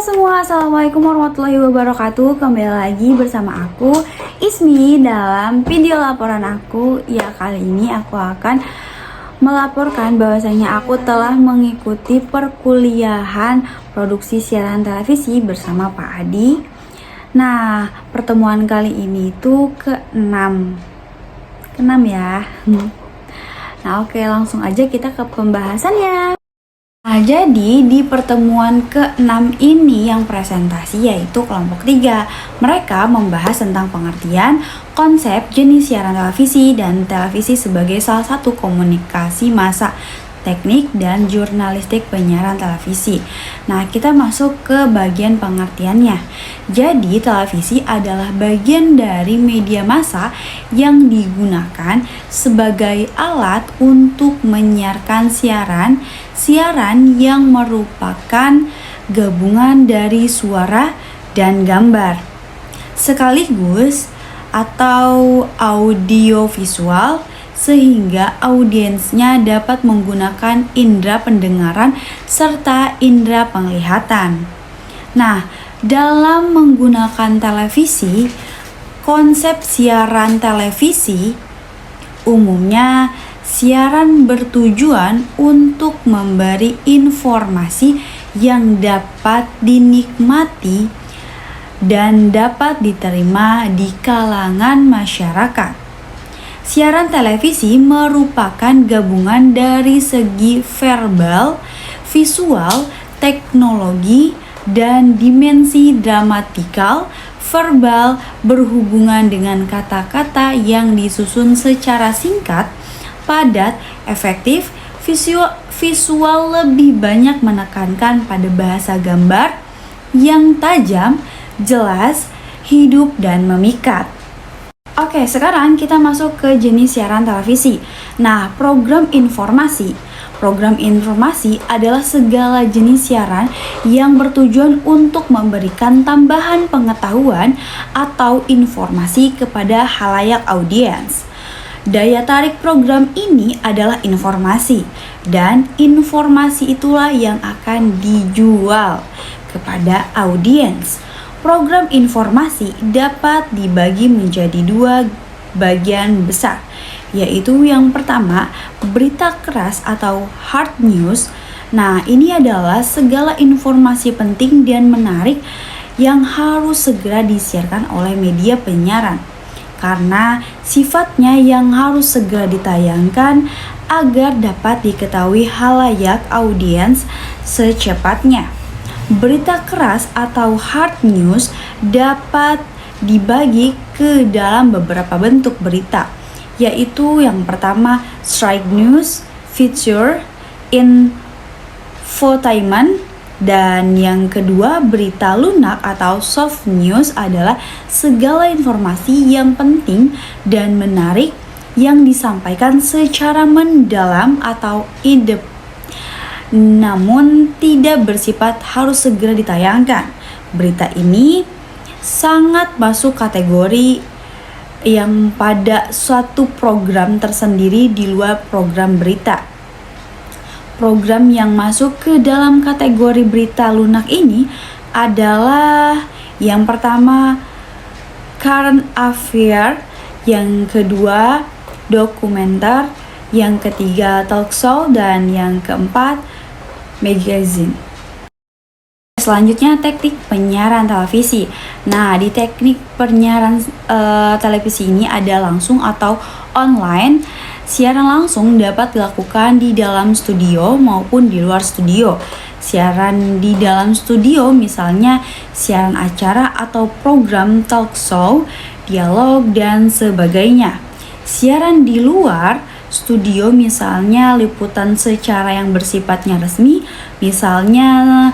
semua, assalamualaikum warahmatullahi wabarakatuh. Kembali lagi bersama aku Ismi dalam video laporan aku. Ya, kali ini aku akan melaporkan bahwasanya aku telah mengikuti perkuliahan produksi siaran televisi bersama Pak Adi. Nah, pertemuan kali ini tuh ke-6 ya. Nah, oke, langsung aja kita ke pembahasannya. Nah, jadi di pertemuan ke-6 ini yang presentasi yaitu kelompok 3. Mereka membahas tentang pengertian konsep jenis siaran televisi dan televisi sebagai salah satu komunikasi massa, teknik dan jurnalistik penyiaran televisi. Nah, kita masuk ke bagian pengertiannya. Jadi, televisi adalah bagian dari media massa yang digunakan sebagai alat untuk menyiarkan siaran yang merupakan gabungan dari suara dan gambar sekaligus atau audio visual, sehingga audiensnya dapat menggunakan indera pendengaran serta indera penglihatan. Nah, dalam menggunakan televisi, konsep siaran televisi umumnya siaran bertujuan untuk memberi informasi yang dapat dinikmati dan dapat diterima di kalangan masyarakat. Siaran televisi merupakan gabungan dari segi verbal, visual, teknologi, dan dimensi dramatikal. Verbal berhubungan dengan kata-kata yang disusun secara singkat, padat, efektif. Visual lebih banyak menekankan pada bahasa gambar yang tajam, jelas, hidup, dan memikat. Oke, sekarang kita masuk ke jenis siaran televisi. Nah, program informasi. Program informasi adalah segala jenis siaran yang bertujuan untuk memberikan tambahan pengetahuan atau informasi kepada khalayak audiens. Daya tarik program ini adalah informasi, dan informasi itulah yang akan dijual kepada audiens. Program informasi dapat dibagi menjadi 2 bagian besar, yaitu yang pertama, berita keras atau hard news. Nah, ini adalah segala informasi penting dan menarik yang harus segera disiarkan oleh media penyiaran, karena sifatnya yang harus segera ditayangkan agar dapat diketahui khalayak audiens secepatnya. Berita keras atau hard news dapat dibagi ke dalam beberapa bentuk berita, yaitu yang pertama straight news, feature, infotainment, dan yang kedua berita lunak atau soft news adalah segala informasi yang penting dan menarik yang disampaikan secara mendalam atau in-depth, namun tidak bersifat harus segera ditayangkan. Berita ini sangat masuk kategori yang pada suatu program tersendiri di luar program berita. Program yang masuk ke dalam kategori berita lunak ini adalah yang pertama current affair, yang kedua dokumenter, yang ketiga talk show, dan yang keempat magazine. Selanjutnya, teknik penyiaran televisi. Nah, di teknik penyiaran televisi ini ada langsung atau online. Siaran langsung dapat dilakukan di dalam studio maupun di luar studio. Siaran di dalam studio misalnya siaran acara atau program talk show, dialog, dan sebagainya. Siaran di luar studio misalnya liputan secara yang bersifatnya resmi, misalnya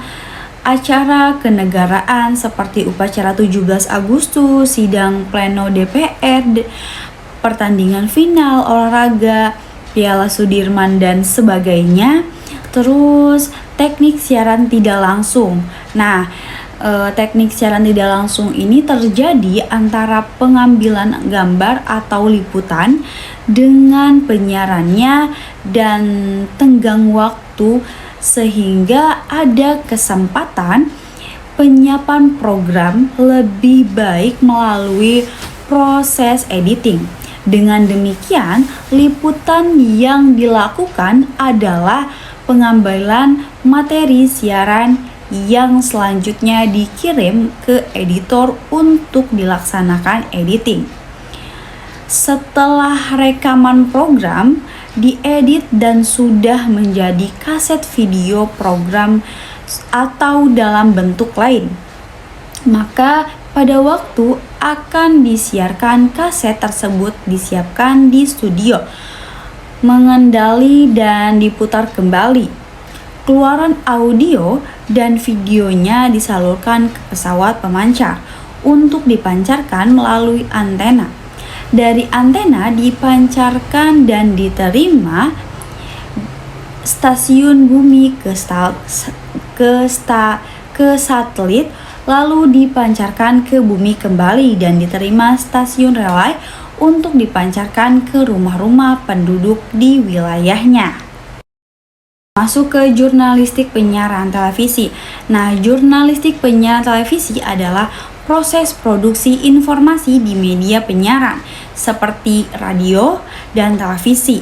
acara kenegaraan seperti upacara 17 Agustus, sidang pleno DPR, pertandingan final olahraga, Piala Sudirman, dan sebagainya. Terus teknik siaran tidak langsung. Nah, teknik siaran tidak langsung ini terjadi antara pengambilan gambar atau liputan dengan penyiarannya dan tenggang waktu, sehingga ada kesempatan penyiapan program lebih baik melalui proses editing. Dengan demikian, liputan yang dilakukan adalah pengambilan materi siaran yang selanjutnya dikirim ke editor untuk dilaksanakan editing. Setelah rekaman program diedit dan sudah menjadi kaset video program atau dalam bentuk lain, maka pada waktu akan disiarkan kaset tersebut disiapkan di studio, mengendali dan diputar kembali. Keluaran audio dan videonya disalurkan ke pesawat pemancar untuk dipancarkan melalui antena. Dari antena dipancarkan dan diterima stasiun bumi ke satelit, lalu dipancarkan ke bumi kembali dan diterima stasiun relay untuk dipancarkan ke rumah-rumah penduduk di wilayahnya. Masuk ke jurnalistik penyiaran televisi. Nah, jurnalistik penyiaran televisi adalah proses produksi informasi di media penyiaran seperti radio dan televisi.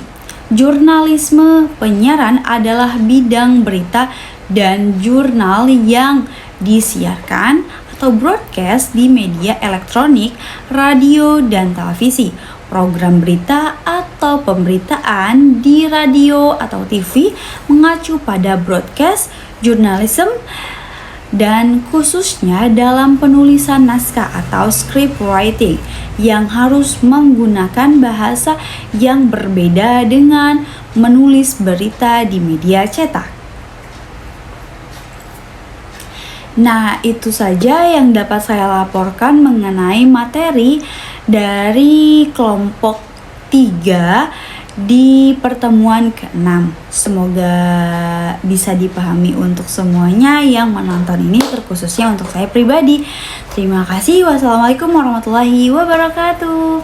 Jurnalisme penyiaran adalah bidang berita dan jurnal yang disiarkan atau broadcast di media elektronik, radio, dan televisi. Program berita atau pemberitaan di radio atau TV mengacu pada broadcast journalism dan khususnya dalam penulisan naskah atau script writing yang harus menggunakan bahasa yang berbeda dengan menulis berita di media cetak. Nah, itu saja yang dapat saya laporkan mengenai materi dari kelompok 3 di pertemuan ke-6. Semoga bisa dipahami untuk semuanya yang menonton ini, terkhususnya untuk saya pribadi. Terima kasih. Wassalamualaikum warahmatullahi wabarakatuh.